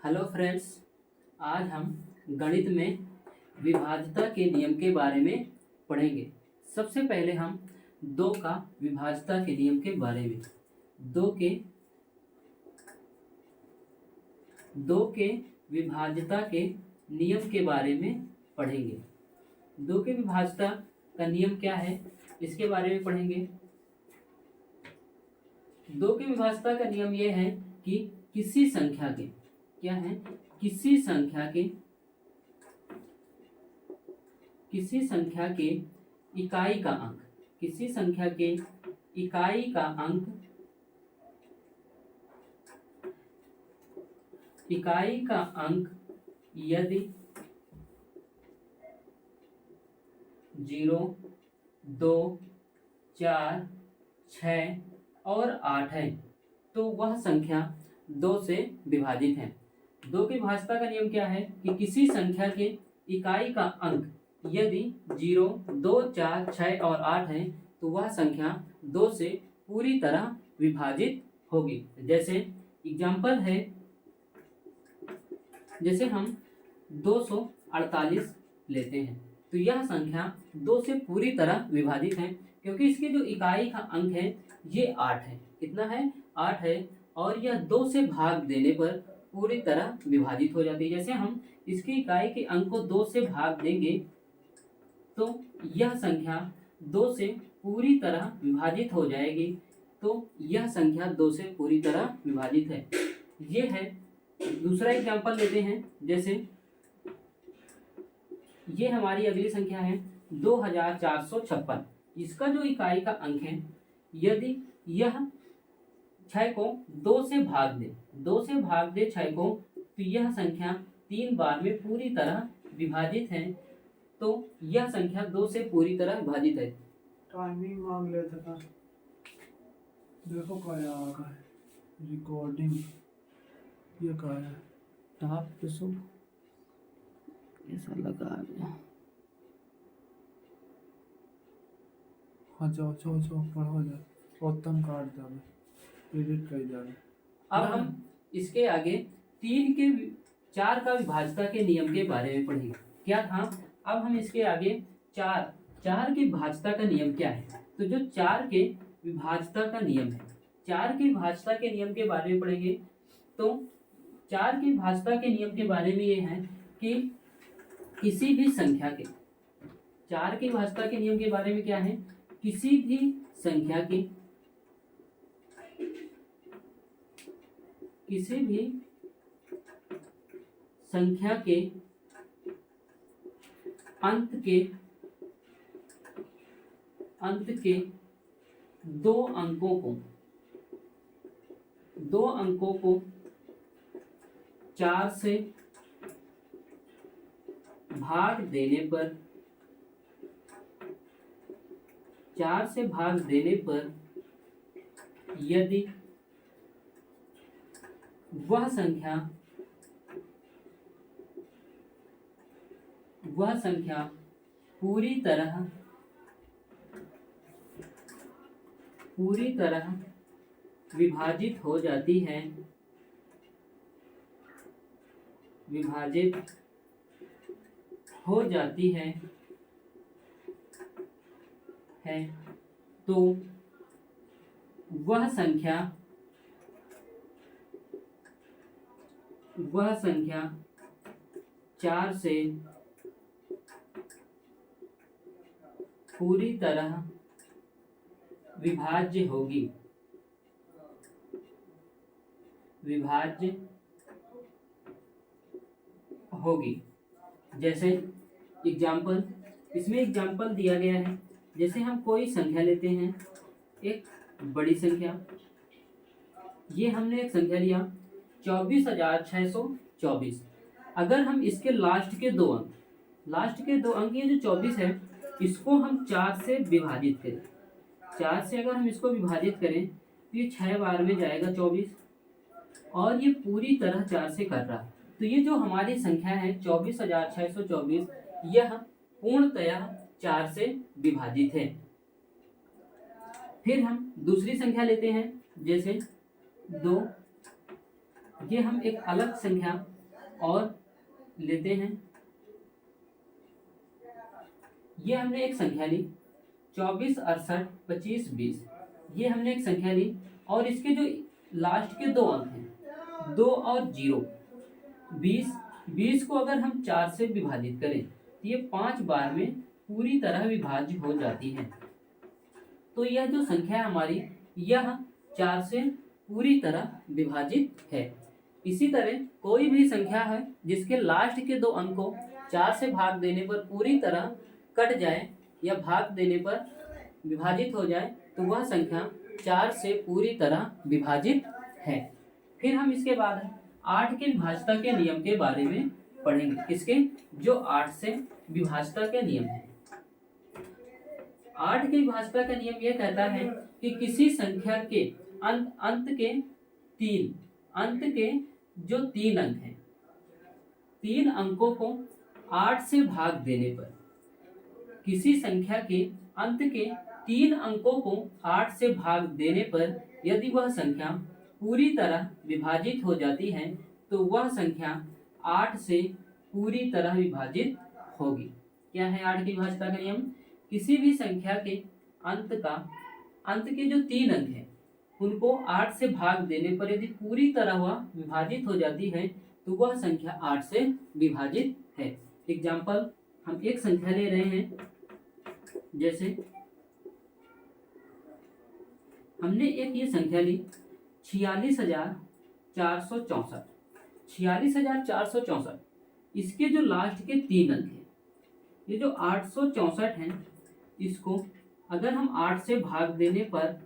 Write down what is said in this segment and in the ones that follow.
Hello friends, आज हम गणित में विभाज्यता के नियम के बारे में पढ़ेंगे। सबसे पहले हम दो का विभाज्यता के नियम के बारे में दो के विभाज्यता के नियम के बारे में पढ़ेंगे। दो के विभाज्यता का नियम क्या है, इसके बारे में पढ़ेंगे। दो के विभाज्यता का नियम यह है कि किसी संख्या के क्या है, किसी संख्या के इकाई का अंक, किसी संख्या के इकाई का अंक यदि 0, 2, 4, 6 और 8 है तो वह संख्या 2 से विभाजित है। दो की विभाज्यता का नियम क्या है कि किसी संख्या के इकाई का अंक यदि 0, 2, 4, 6 और 8 है तो वह संख्या 2 से पूरी तरह विभाजित होगी। जैसे एग्जाम्पल है, जैसे हम 248 लेते हैं तो यह संख्या 2 से पूरी तरह विभाजित है, क्योंकि इसकी जो इकाई का अंक है ये 8 है। कितना है? 8 है, और यह 2 से भाग देने पर पूरी तरह विभाजित हो जाती है। जैसे हम इसकी इकाई के अंक को 2 से भाग देंगे तो यह संख्या 2 से पूरी तरह विभाजित हो जाएगी। तो यह संख्या 2 से पूरी तरह विभाजित है। ये है। दूसरा एग्जाम्पल लेते हैं, जैसे ये हमारी अगली संख्या है 2456। इसका जो इकाई का अंक है, यदि यह 6 को 2 से भाग दे 6 को, तो यह संख्या 3 बार में पूरी तरह विभाजित है। तो यह संख्या 2 से पूरी तरह विभाजित है। टाइमिंग मांग लेते था, देखो क्या आ रहा है रिकॉर्डिंग, ये क्या है टॉप पे सो ऐसा लगा गया। हाँ जाओ पढ़ो जाओ, उत्तम काट जावे, एडिट कर जावे। अब हम इसके आगे 4 का विभाज्यता के नियम के बारे में पढ़ेंगे। क्या था? अब हम इसके आगे 4 की विभाज्यता का नियम क्या है। तो जो 4 के विभाज्यता का नियम है, 4 की विभाज्यता के नियम के बारे में पढ़ेंगे। तो 4 की विभाज्यता के नियम के बारे में ये है कि किसी भी संख्या के 4 की विभाज्यता के नियम के बारे में क्या है, किसी भी संख्या के अंत के 2 अंकों को 4 से भाग देने पर यदि वह संख्या पूरी तरह विभाजित हो जाती है तो वह संख्या 4 से पूरी तरह विभाज्य होगी। जैसे एग्जाम्पल, इसमें एग्जाम्पल दिया गया है। जैसे हम कोई संख्या लेते हैं, एक बड़ी संख्या, ये हमने एक संख्या लिया 24,624। अगर हम इसके लास्ट के दो अंक ये जो 24 है, इसको हम 4 से विभाजित करें, 4 से अगर हम इसको विभाजित करें तो ये 6 बार में जाएगा 24, और ये पूरी तरह 4 से कर रहा है। तो ये जो हमारी संख्या है 24,624, यह पूर्णतया 4 से विभाजित है। फिर हम दूसरी संख्या लेते हैं, जैसे 2। ये हम एक अलग संख्या और लेते हैं। ये हमने एक संख्या ली 24, 68, 25, 20, ये हमने एक संख्या ली और इसके जो लास्ट के दो अंक हैं 2 और 0, 20 को अगर हम 4 से विभाजित करें तो ये 5 बार में पूरी तरह विभाज्य हो जाती है। तो यह जो संख्या है हमारी यह 4 से पूरी तरह विभाजित है। इसी तरह कोई भी संख्या है जिसके लास्ट के दो अंक को 4 से भाग देने पर पूरी तरह कट जाए या भाग देने पर विभाजित हो जाए तो वह संख्या 4 से पूरी तरह विभाजित है। फिर हम इसके बाद 8 के विभाज्यता के नियम के बारे में पढ़ेंगे। किसके? जो 8 से विभाज्यता के नियम है। 8 के विभाज्यता का नियम यह कहता है कि किसी संख्या के अंत के जो 3 अंक हैं 3 अंकों को 8 से भाग देने पर, किसी संख्या के अंत के 3 अंकों को 8 से भाग देने पर यदि वह संख्या पूरी तरह विभाजित हो जाती है तो वह संख्या 8 से पूरी तरह विभाजित होगी। क्या है 8 की विभाज्यता का नियम? किसी भी संख्या के अंत के जो 3 अंक हैं उनको 8 से भाग देने पर यदि पूरी तरह वह विभाजित हो जाती है तो वह संख्या 8 से विभाजित है। एग्जाम्पल, हम एक संख्या ले रहे हैं, जैसे हमने एक ये संख्या ली 46,464। 46,464 इसके जो लास्ट के 3 अंक हैं, ये जो 864 हैं, इसको अगर हम 8 से भाग देने पर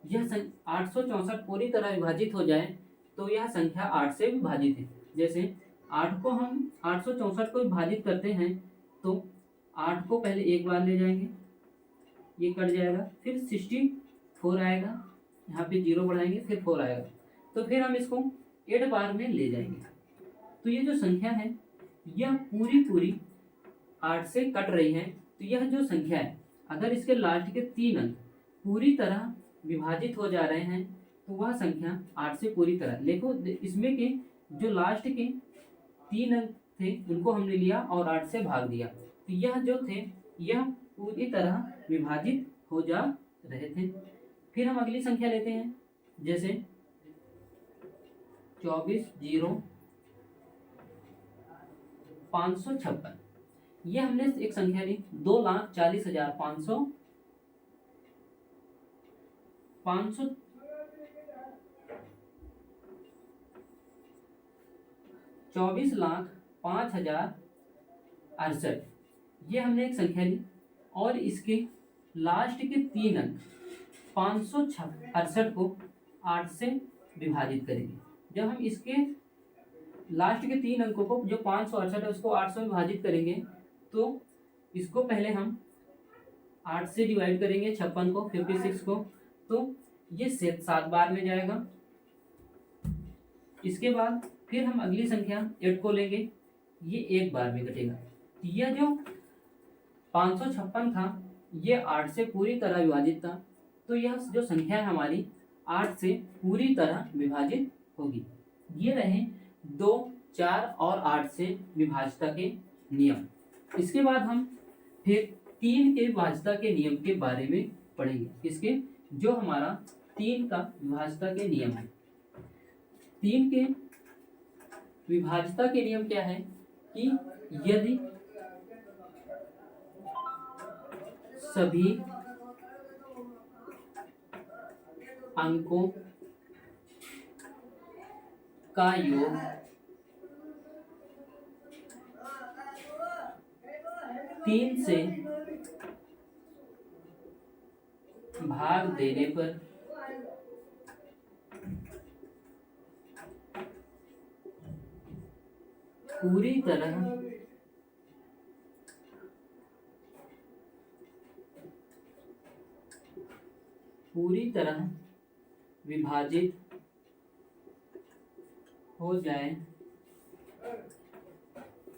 यह 864 पूरी तरह विभाजित हो जाए तो यह संख्या 8 से विभाजित है। जैसे 8 को हम 864 को विभाजित करते हैं तो 8 को पहले एक बार ले जाएंगे, ये कट जाएगा, फिर 64 आएगा, यहाँ पे 0 बढ़ाएंगे, फिर 4 आएगा, तो फिर हम इसको 8 बार में ले जाएंगे। तो ये जो संख्या है यह पूरी 8 से कट रही है। तो यह जो संख्या है अगर इसके लास्ट के 3 अंक पूरी तरह विभाजित हो जा रहे हैं तो वह संख्या 8 से पूरी तरह, देखो इसमें के जो लास्ट के 3 अंक थे उनको हमने लिया और 8 से भाग दिया, तो यह जो थे यह पूरी तरह विभाजित हो जा रहे थे। फिर हम अगली संख्या लेते हैं, जैसे 24,0,556। यह हमने एक संख्या ली 2,40,500 24,05,068। ये हमने एक संख्या ली और इसके लास्ट के 3 अंक 568 को 8 से विभाजित करेंगे। जब हम इसके लास्ट के 3 अंकों को जो 568 है उसको 8 से विभाजित करेंगे तो इसको पहले हम 8 से डिवाइड करेंगे 56 को, 56 को, तो ये 7 बार में जाएगा। इसके बाद फिर हम अगली संख्या 8 को लेंगे, ये 1 बार में कटेगा। यह जो 556 था ये 8 से पूरी तरह विभाजित था, तो यह जो संख्या है हमारी 8 से पूरी तरह विभाजित होगी। ये रहे 2, 4 और 8 से विभाज्यता के नियम। इसके बाद हम फिर 3 के विभाज्यता के नियम के बारे में पढ़ेंगे। इसके जो हमारा 3 का विभाज्यता के नियम है। 3 के विभाज्यता के नियम क्या है कि यदि सभी अंकों का योग 3 से भाग देने पर पूरी तरह विभाजित हो जाए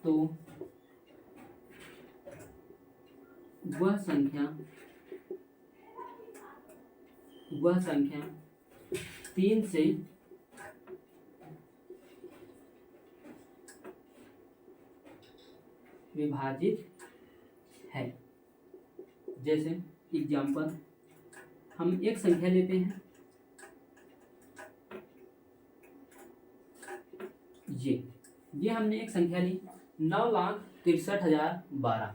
तो वह संख्या 3 से विभाजित है। जैसे एग्जाम्पल, हम एक संख्या लेते हैं, ये हमने एक संख्या ली 9,63,012।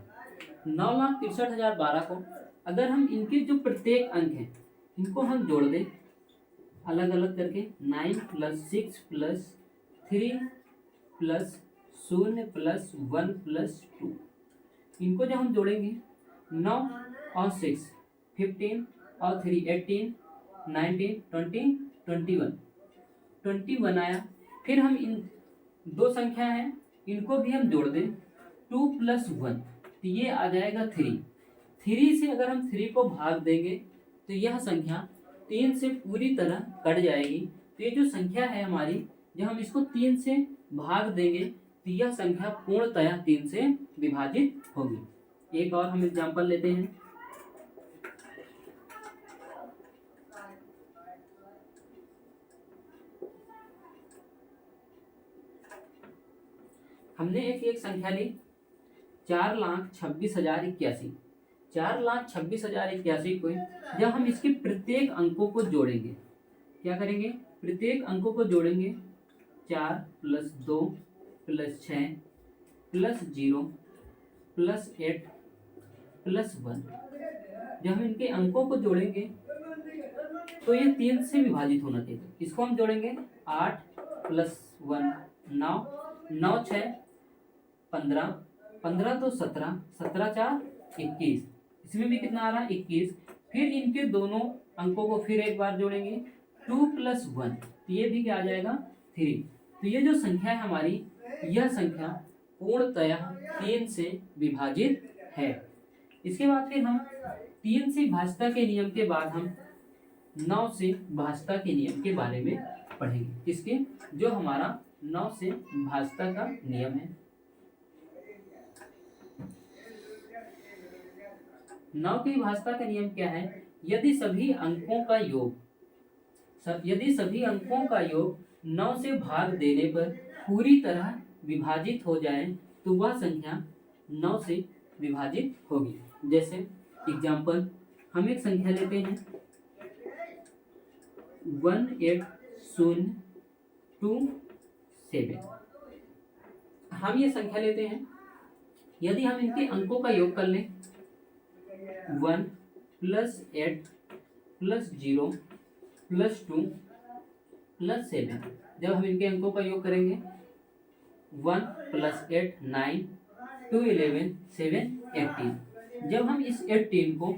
9,63,012 को अगर हम इनके जो प्रत्येक अंक हैं इनको हम जोड़ दें अलग अलग करके, 9 + 6 + 3 + 0 + 1 + 2, इनको जब हम जोड़ेंगे 9 और 6 15 और 3 18 19 20 21 आया। फिर हम इन दो संख्या हैं इनको भी हम जोड़ दें 2 + 1, तो ये आ जाएगा 3। 3 से अगर हम 3 को भाग देंगे तो यह संख्या 3 से पूरी तरह कट जाएगी। तो ये जो संख्या है हमारी, जब हम इसको 3 से भाग देंगे तो यह संख्या पूर्णतया 3 से विभाजित होगी। एक और हम एग्जाम्पल लेते हैं, हमने एक संख्या ली 4,26,081। 4,26,081 को जब हम इसके प्रत्येक अंकों को जोड़ेंगे, क्या करेंगे, प्रत्येक अंकों को जोड़ेंगे 4 + 2 + 6 + 0 + 8 + 1। जब हम इनके अंकों को जोड़ेंगे तो ये 3 से विभाजित होना चाहिए। इसको हम जोड़ेंगे 8 + 1 9, 9 × 6 15, 15 तो 17, 17 × 4 21, इसमें भी कितना आ रहा है 21। फिर इनके दोनों अंकों को फिर एक बार जोड़ेंगे 2 + 1, तो ये भी क्या आ जाएगा 3। तो ये जो संख्या है हमारी, यह संख्या पूर्णतया 3 से विभाजित है। इसके बाद फिर हम 3 से भाज्यता के नियम के बाद हम 9 से भाज्यता के नियम के बारे में पढ़ेंगे। किसके, जो हमारा 9 से भाज्यता का नियम है। 9 की भाज्यता का नियम क्या है, यदि सभी अंकों का योग 9 से भाग देने पर पूरी तरह विभाजित हो जाए तो वह संख्या 9 से विभाजित होगी। जैसे एग्जाम्पल, हम एक संख्या लेते हैं 18027। हम ये संख्या लेते हैं, यदि हम इनके अंकों का योग कर लें 1 + 8 + 0 + 2 + 7, जब हम इनके अंकों का योग करेंगे 1 + 8 9, 2 11 7 18। जब हम इस 18 को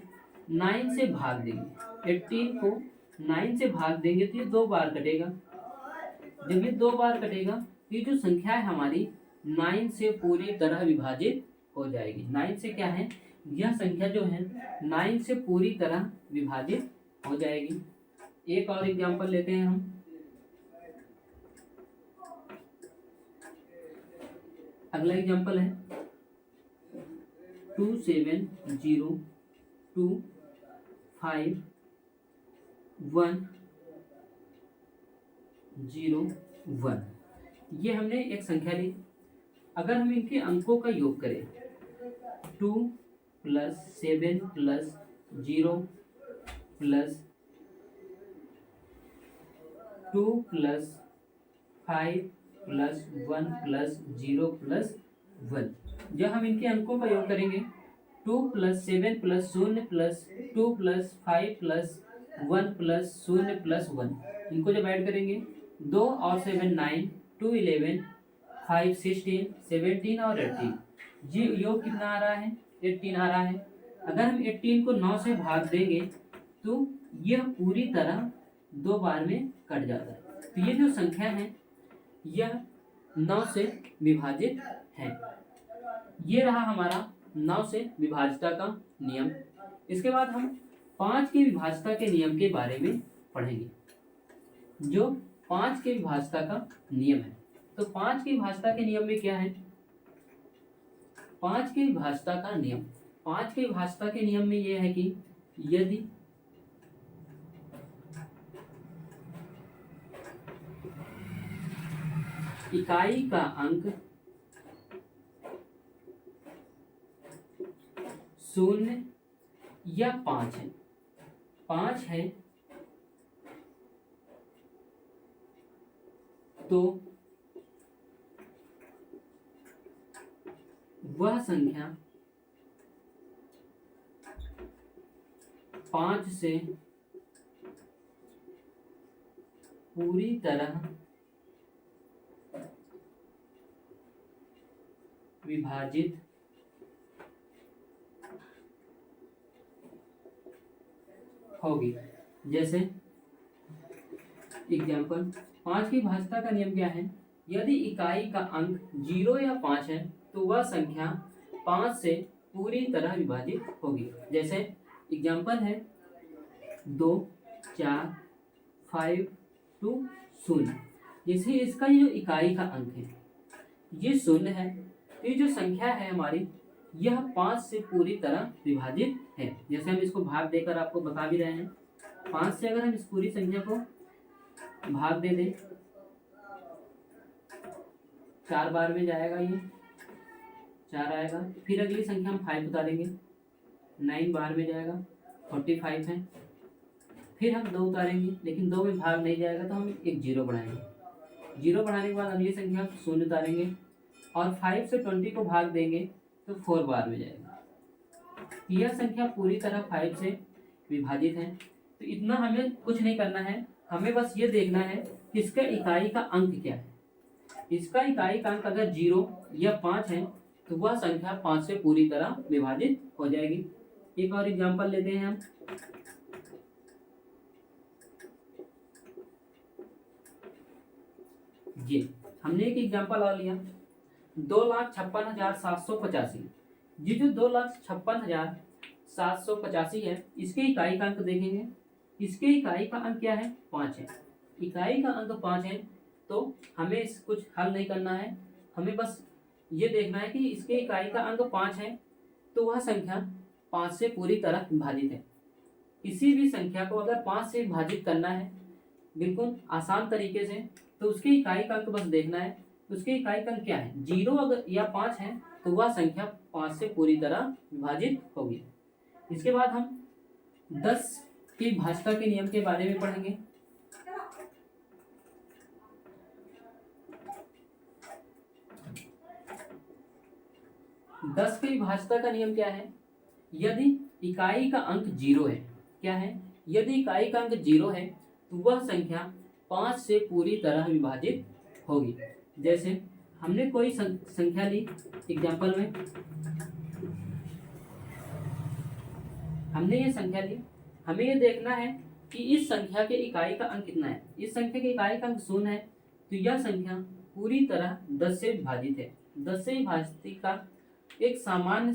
9 से भाग देंगे, 18 को 9 से भाग देंगे तो ये 2 बार कटेगा। जब ये 2 बार कटेगा तो ये जो संख्या है हमारी 9 से पूरी तरह विभाजित हो जाएगी। 9 से क्या है, यह संख्या जो है 9 से पूरी तरह विभाजित हो जाएगी। एक और एग्जाम्पल लेते हैं हम, अगला एग्जाम्पल है 27025101। ये हमने एक संख्या ली, अगर हम इनके अंकों का योग करें 2 + 7 + 0 + 2 + 5 + 1 + 0 + 1, जब हम इनके अंकों का योग करेंगे 2 + 7 + 0 + 2 + 5 + 1 + 0 + 1, इनको जब ऐड करेंगे 2 और 7 9, 2 11, 5 16, 17 और 18, जी योग कितना आ रहा है 18 आ रहा है। अगर हम 18 को 9 से भाग देंगे तो यह पूरी तरह 2 बार में कट जाता है। तो ये जो संख्या है यह 9 से विभाजित है। ये रहा हमारा 9 से विभाज्यता का नियम। इसके बाद हम 5 की विभाज्यता के नियम के बारे में पढ़ेंगे, जो 5 की विभाज्यता का नियम है। तो 5 की विभाज्यता के नियम में क्या है, 5 की विभाज्यता का नियम, 5 की विभाज्यता के नियम में यह है कि यदि इकाई का अंक 0 या 5 है, 5 है तो वह संख्या 5 से पूरी तरह विभाजित होगी। जैसे एग्जाम्पल, 5 की भाज्यता का नियम क्या है? यदि इकाई का अंक 0 या 5 है तो वह संख्या 5 से पूरी तरह विभाजित होगी। जैसे एग्जाम्पल है 2, 4, 5, 2, 0। जैसे इसका ये जो इकाई का अंक है ये 0 है, तो ये जो संख्या है हमारी यह 5 से पूरी तरह विभाजित है। जैसे हम इसको भाग देकर आपको बता भी रहे हैं, 5 से अगर हम इस पूरी संख्या को भाग दे दें, 4 बार में जाएगा, ये 4 आएगा। फिर अगली संख्या हम 5 उतारेंगे, 9 बार में जाएगा, 45 है। फिर हम 2 उतारेंगे, लेकिन 2 में भाग नहीं जाएगा तो हम एक 0 बढ़ाएंगे। 0 बढ़ाने के बाद अगली संख्या 0 उतारेंगे और 5 से 20 को भाग देंगे तो 4 बार में जाएगा। यह संख्या पूरी तरह 5 से विभाजित है। तो इतना हमें कुछ नहीं करना है, हमें बस ये देखना है कि इसका इकाई का अंक क्या है। इसका इकाई का अंक अगर 0 या 5 है तो वह संख्या 5 से पूरी तरह विभाजित हो जाएगी। एक और एग्जांपल लेते हैं हम। ये हमने एक एग्जांपल और लिया, 2,56,785। ये जो 2,56,785 है, इसके इकाई का अंक देखेंगे, इसके इकाई का अंक क्या है? 5 है। इकाई का अंक 5 है तो हमें इस कुछ हल नहीं करना है, हमें बस ये देखना है कि इसके इकाई का अंक 5 है तो वह संख्या 5 से पूरी तरह विभाजित है। किसी भी संख्या को अगर 5 से विभाजित करना है बिल्कुल आसान तरीके से, तो उसके इकाई का अंक बस देखना है। उसके इकाई का अंक क्या है? 0 अगर या 5 है तो वह संख्या 5 से पूरी तरह विभाजित होगी। इसके बाद हम 10 की भाज्यता के नियम के बारे में पढ़ेंगे। दस की भाज्यता का नियम क्या है? यदि इकाई का अंक 0 है, क्या है? यदि इकाई का अंक 0 है तो वह संख्या 5 से पूरी तरह विभाजित होगी। जैसे हमने कोई संख्या ली, एग्जाम्पल में हमने ये संख्या ली, हमें ये देखना है कि इस संख्या के इकाई का अंक कितना है। इस संख्या के इकाई का अंक 0 है तो यह संख्या पूरी तरह 10 से विभाजित है। 10 से विभाजित का एक सामान्य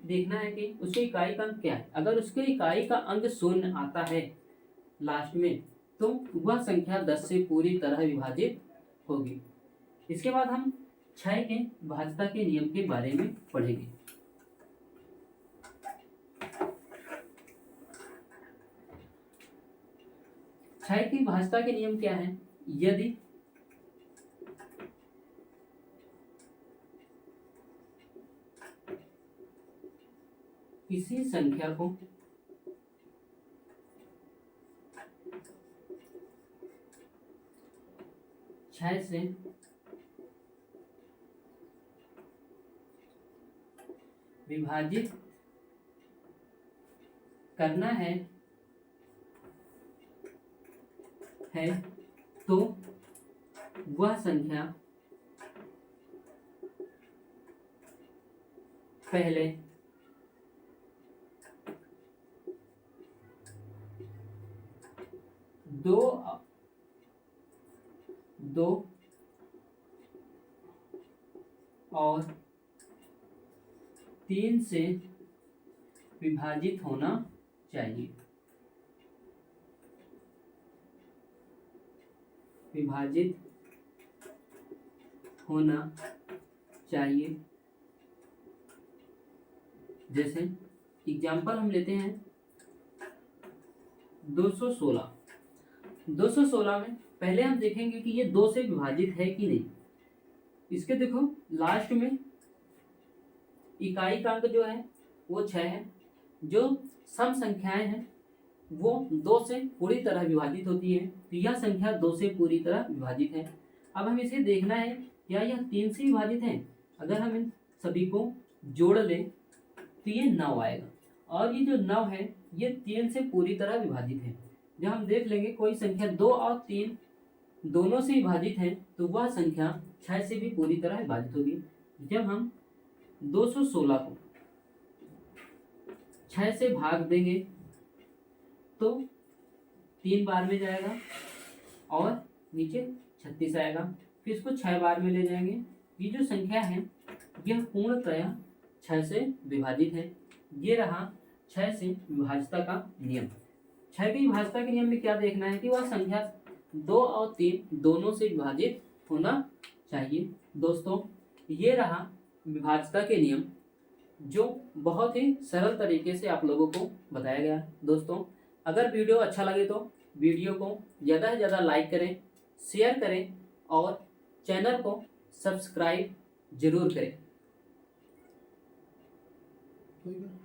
देखना है कि उसके इकाई का अंक क्या है। अगर उसके इकाई का अंक 0 आता है लास्ट में तो वह संख्या 10 से पूरी तरह विभाजित होगी। इसके बाद हम 6 के भाज्यता के नियम के बारे में पढ़ेंगे। छह की भाज्यता के नियम क्या है? यदि किसी संख्या को छह से विभाजित करना है तो वह संख्या पहले दो और 3 से विभाजित होना चाहिए। विभाजित होना चाहिए। जैसे एग्जाम्पल हम लेते हैं 216। 216 में पहले हम देखेंगे कि ये 2 से विभाजित है कि नहीं। इसके देखो लास्ट में इकाई का अंक जो है वो 6 है। जो सम संख्याएं हैं वो 2 से पूरी तरह विभाजित होती है, तो यह संख्या 2 से पूरी तरह विभाजित है। अब हम इसे देखना है क्या यह 3 से विभाजित है। अगर हम इन सभी को जोड़ लें तो ये 9 आएगा, और ये जो 9 है ये 3 से पूरी तरह विभाजित है। जब हम देख लेंगे कोई संख्या 2 और 3 दोनों से विभाजित है तो वह संख्या 6 से भी पूरी तरह विभाजित होगी। जब हम 216 को 6 से भाग देंगे तो 3 बार में जाएगा और नीचे 36 आएगा। फिर इसको 6 बार में ले जाएंगे। ये जो संख्या है यह पूर्णतः 6 से विभाजित है। ये रहा 6 से विभाज्यता का नियम। 6 की विभाज्यता के नियम में क्या देखना है कि वह संख्या 2 और 3 दोनों से विभाजित होना चाहिए। दोस्तों ये रहा विभाज्यता के नियम, जो बहुत ही सरल तरीके से आप लोगों को बताया गया है। दोस्तों अगर वीडियो अच्छा लगे तो वीडियो को ज़्यादा से ज़्यादा लाइक करें, शेयर करें और चैनल को सब्सक्राइब जरूर करें। ठीक है।